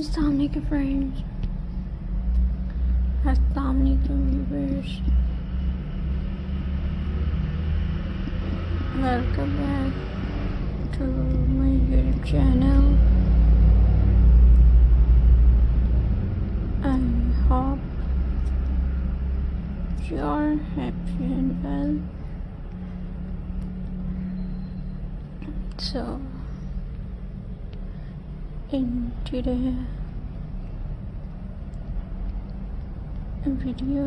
अस्सलाम वालेकुम फ्रेंड्स, अस्सलाम वालेकुम viewers, welcome back to my YouTube channel. I hope you are happy and well. So in today video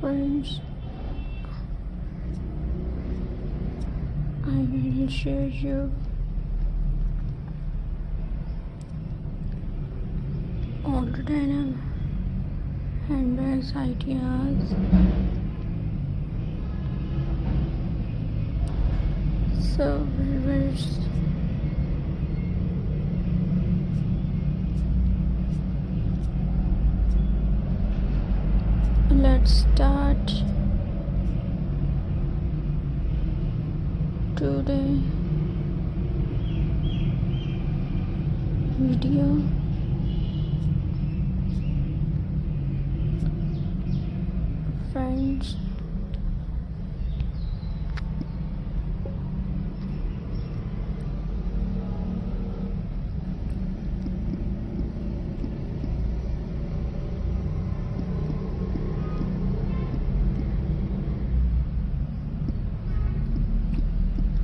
friends, I will share you all the denim handbags ideas. So viewers, let's start today video. Friends,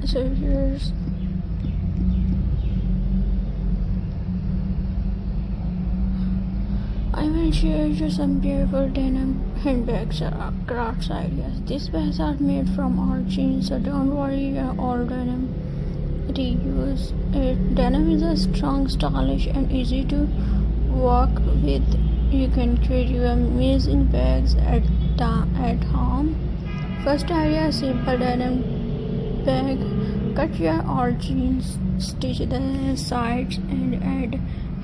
so here's I will share you some beautiful denim handbags or crafts ideas. These bags are made from all jeans, so don't worry, all denim reuse it. Denim is a strong, stylish and easy to work with. You can create your amazing bags at home. First idea, simple denim bag. Cut your all jeans, stitch the sides and add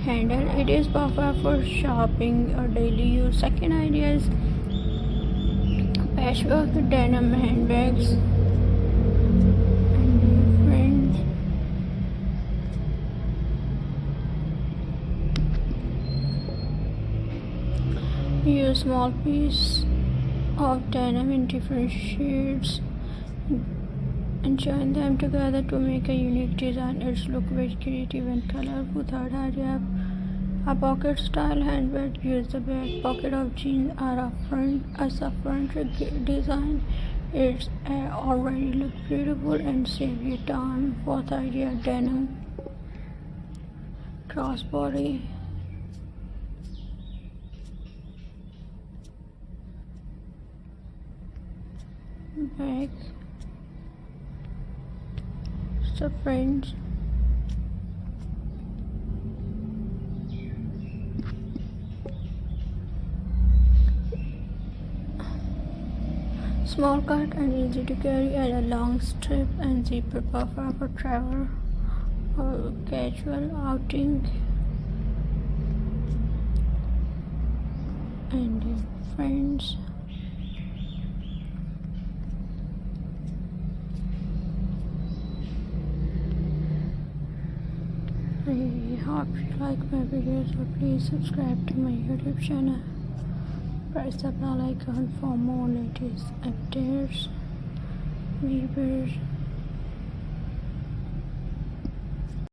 handle. It is perfect for shopping or daily use. Second idea is patchwork denim handbags. And friends, use small piece of denim in different shades and join them together to make a unique design. It's look very creative and colorful. Third idea, a pocket style handbag. Use the back pocket of jeans or a front design. It's already look beautiful and save you time. Fourth idea, denim crossbody. Bag. So friends, small cut and easy to carry, and a long strip and zipper, perfect for travel or casual outing. And friends, I hope you like my videos, so please subscribe to my YouTube channel. Press the bell icon for more latest updates. Viewers,